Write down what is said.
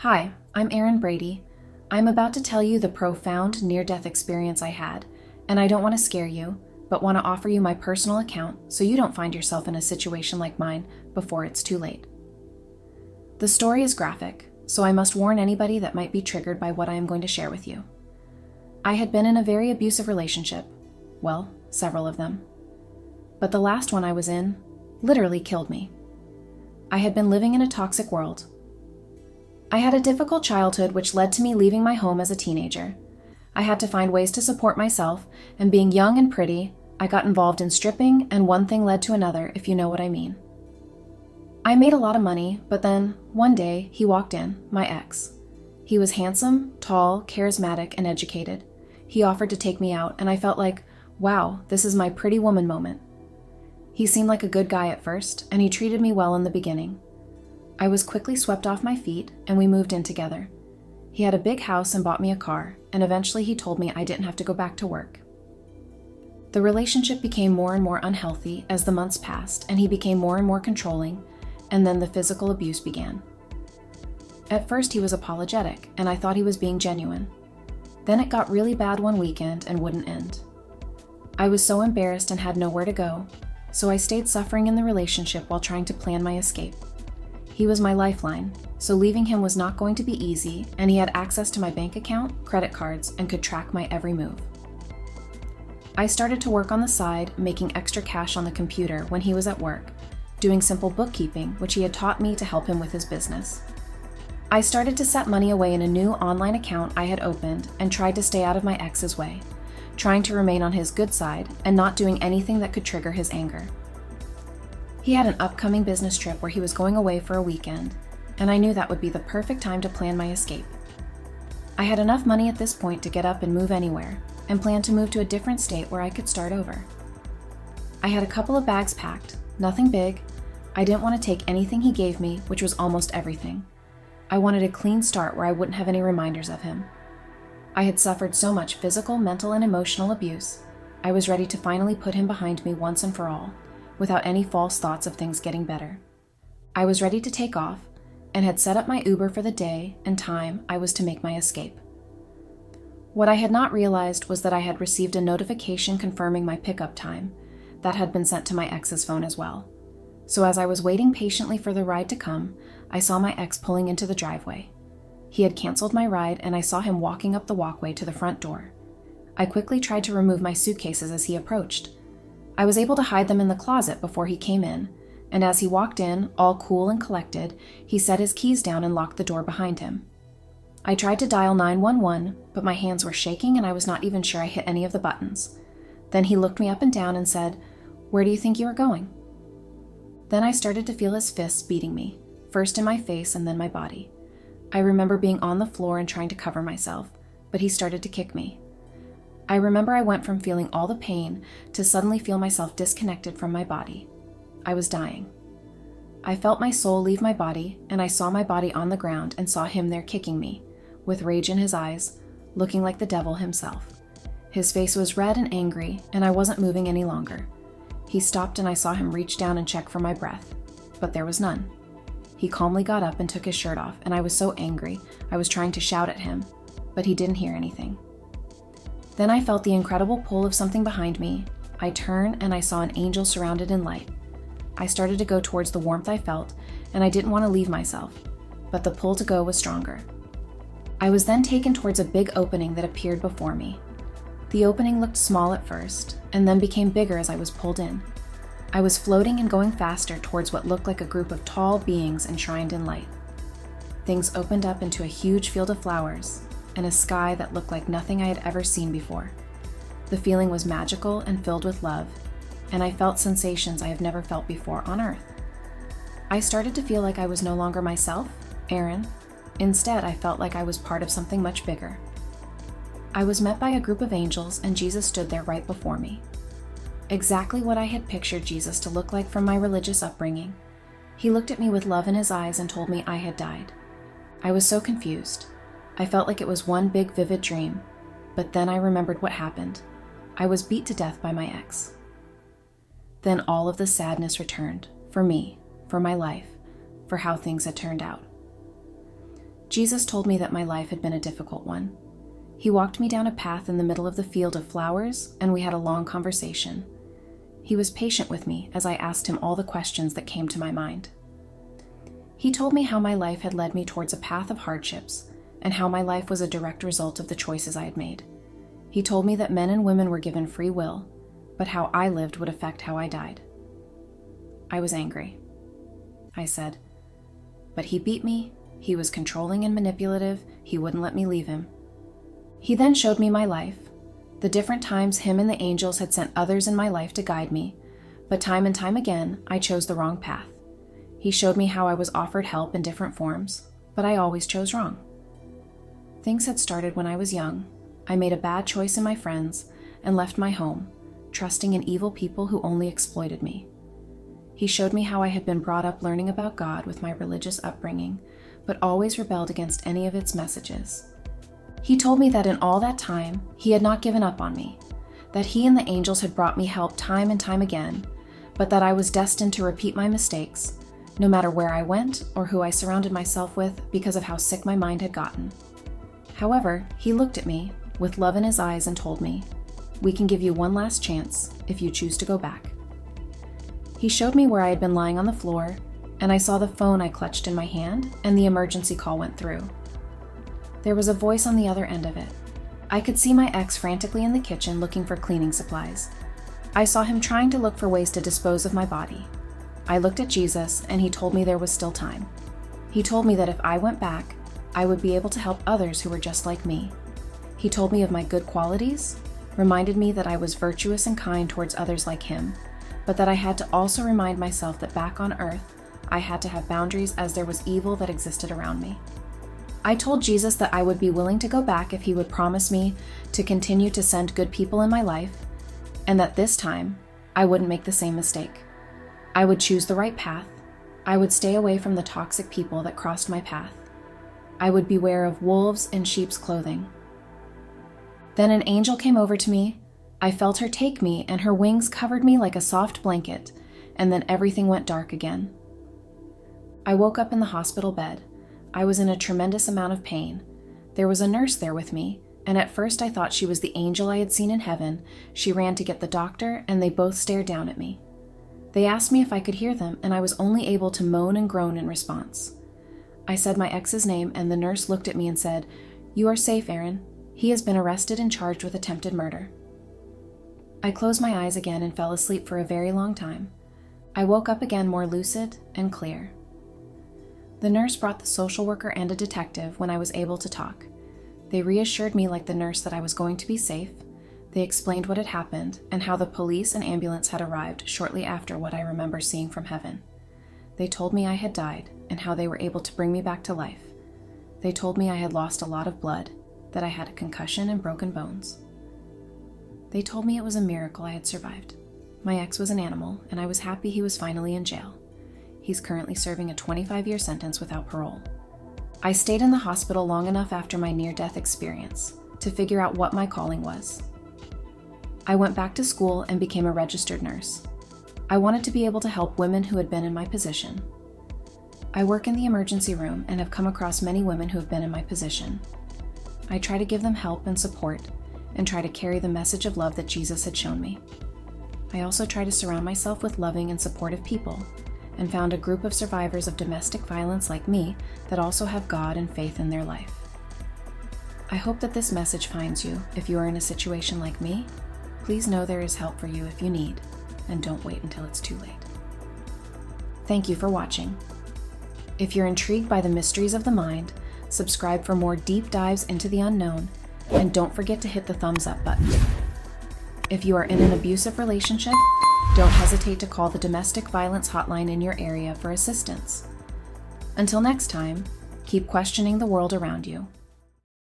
Hi, I'm Erin Brady. I'm about to tell you the profound near-death experience I had, and I don't want to scare you, but want to offer you my personal account so you don't find yourself in a situation like mine before it's too late. The story is graphic, so I must warn anybody that might be triggered by what I am going to share with you. I had been in a very abusive relationship, well, several of them. But the last one I was in literally killed me. I had been living in a toxic world. I had a difficult childhood which led to me leaving my home as a teenager. I had to find ways to support myself, and being young and pretty, I got involved in stripping, and one thing led to another, if you know what I mean. I made a lot of money, but then, one day, he walked in, my ex. He was handsome, tall, charismatic, and educated. He offered to take me out, and I felt like, wow, this is my pretty woman moment. He seemed like a good guy at first, and he treated me well in the beginning. I was quickly swept off my feet, and we moved in together. He had a big house and bought me a car, and eventually he told me I didn't have to go back to work. The relationship became more and more unhealthy as the months passed, and he became more and more controlling, and then the physical abuse began. At first he was apologetic, and I thought he was being genuine. Then it got really bad one weekend and wouldn't end. I was so embarrassed and had nowhere to go, so I stayed suffering in the relationship while trying to plan my escape. He was my lifeline, so leaving him was not going to be easy, and he had access to my bank account, credit cards, and could track my every move. I started to work on the side, making extra cash on the computer when he was at work, doing simple bookkeeping, which he had taught me to help him with his business. I started to set money away in a new online account I had opened and tried to stay out of my ex's way, trying to remain on his good side and not doing anything that could trigger his anger. He had an upcoming business trip where he was going away for a weekend, and I knew that would be the perfect time to plan my escape. I had enough money at this point to get up and move anywhere, and planned to move to a different state where I could start over. I had a couple of bags packed, nothing big. I didn't want to take anything he gave me, which was almost everything. I wanted a clean start where I wouldn't have any reminders of him. I had suffered so much physical, mental, and emotional abuse. I was ready to finally put him behind me once and for all, without any false thoughts of things getting better. I was ready to take off, and had set up my Uber for the day and time I was to make my escape. What I had not realized was that I had received a notification confirming my pickup time that had been sent to my ex's phone as well. So as I was waiting patiently for the ride to come, I saw my ex pulling into the driveway. He had canceled my ride, and I saw him walking up the walkway to the front door. I quickly tried to remove my suitcases as he approached. I was able to hide them in the closet before he came in, and as he walked in, all cool and collected, he set his keys down and locked the door behind him. I tried to dial 911, but my hands were shaking and I was not even sure I hit any of the buttons. Then he looked me up and down and said, "Where do you think you are going?" Then I started to feel his fists beating me, first in my face and then my body. I remember being on the floor and trying to cover myself, but he started to kick me. I remember I went from feeling all the pain to suddenly feel myself disconnected from my body. I was dying. I felt my soul leave my body, and I saw my body on the ground and saw him there kicking me, with rage in his eyes, looking like the devil himself. His face was red and angry, and I wasn't moving any longer. He stopped and I saw him reach down and check for my breath, but there was none. He calmly got up and took his shirt off, and I was so angry I was trying to shout at him, but he didn't hear anything. Then I felt the incredible pull of something behind me. I turned and I saw an angel surrounded in light. I started to go towards the warmth I felt, and I didn't want to leave myself, but the pull to go was stronger. I was then taken towards a big opening that appeared before me. The opening looked small at first, and then became bigger as I was pulled in. I was floating and going faster towards what looked like a group of tall beings enshrined in light. Things opened up into a huge field of flowers, and a sky that looked like nothing I had ever seen before. The feeling was magical and filled with love, and I felt sensations I have never felt before on Earth. I started to feel like I was no longer myself, Erin. Instead, I felt like I was part of something much bigger. I was met by a group of angels, and Jesus stood there right before me. Exactly what I had pictured Jesus to look like from my religious upbringing. He looked at me with love in his eyes and told me I had died. I was so confused. I felt like it was one big vivid dream, but then I remembered what happened. I was beat to death by my ex. Then all of the sadness returned, for me, for my life, for how things had turned out. Jesus told me that my life had been a difficult one. He walked me down a path in the middle of the field of flowers, and we had a long conversation. He was patient with me as I asked him all the questions that came to my mind. He told me how my life had led me towards a path of hardships, and how my life was a direct result of the choices I had made. He told me that men and women were given free will, but how I lived would affect how I died. I was angry. I said, "But he beat me, he was controlling and manipulative, he wouldn't let me leave him." He then showed me my life, the different times him and the angels had sent others in my life to guide me, but time and time again, I chose the wrong path. He showed me how I was offered help in different forms, but I always chose wrong. Things had started when I was young. I made a bad choice in my friends and left my home, trusting in evil people who only exploited me. He showed me how I had been brought up learning about God with my religious upbringing, but always rebelled against any of its messages. He told me that in all that time, he had not given up on me, that he and the angels had brought me help time and time again, but that I was destined to repeat my mistakes, no matter where I went or who I surrounded myself with because of how sick my mind had gotten. However, he looked at me with love in his eyes and told me, "We can give you one last chance if you choose to go back." He showed me where I had been lying on the floor, and I saw the phone I clutched in my hand, and the emergency call went through. There was a voice on the other end of it. I could see my ex frantically in the kitchen looking for cleaning supplies. I saw him trying to look for ways to dispose of my body. I looked at Jesus, and he told me there was still time. He told me that if I went back, I would be able to help others who were just like me. He told me of my good qualities, reminded me that I was virtuous and kind towards others like him, but that I had to also remind myself that back on earth, I had to have boundaries as there was evil that existed around me. I told Jesus that I would be willing to go back if he would promise me to continue to send good people in my life, and that this time, I wouldn't make the same mistake. I would choose the right path. I would stay away from the toxic people that crossed my path. I would beware of wolves in sheep's clothing. Then an angel came over to me. I felt her take me, and her wings covered me like a soft blanket, and then everything went dark again. I woke up in the hospital bed. I was in a tremendous amount of pain. There was a nurse there with me, and at first I thought she was the angel I had seen in heaven. She ran to get the doctor, and they both stared down at me. They asked me if I could hear them, and I was only able to moan and groan in response. I said my ex's name, and the nurse looked at me and said, "You are safe, Erin. He has been arrested and charged with attempted murder." I closed my eyes again and fell asleep for a very long time. I woke up again more lucid and clear. The nurse brought the social worker and a detective when I was able to talk. They reassured me like the nurse that I was going to be safe. They explained what had happened and how the police and ambulance had arrived shortly after what I remember seeing from heaven. They told me I had died and how they were able to bring me back to life. They told me I had lost a lot of blood, that I had a concussion and broken bones. They told me it was a miracle I had survived. My ex was an animal, and I was happy he was finally in jail. He's currently serving a 25-year sentence without parole. I stayed in the hospital long enough after my near-death experience to figure out what my calling was. I went back to school and became a registered nurse. I wanted to be able to help women who had been in my position. I work in the emergency room and have come across many women who have been in my position. I try to give them help and support and try to carry the message of love that Jesus had shown me. I also try to surround myself with loving and supportive people and found a group of survivors of domestic violence like me that also have God and faith in their life. I hope that this message finds you if you are in a situation like me. Please know there is help for you if you need, and don't wait until it's too late. Thank you for watching. If you're intrigued by the mysteries of the mind, subscribe for more deep dives into the unknown, and don't forget to hit the thumbs up button. If you are in an abusive relationship, don't hesitate to call the domestic violence hotline in your area for assistance. Until next time, keep questioning the world around you.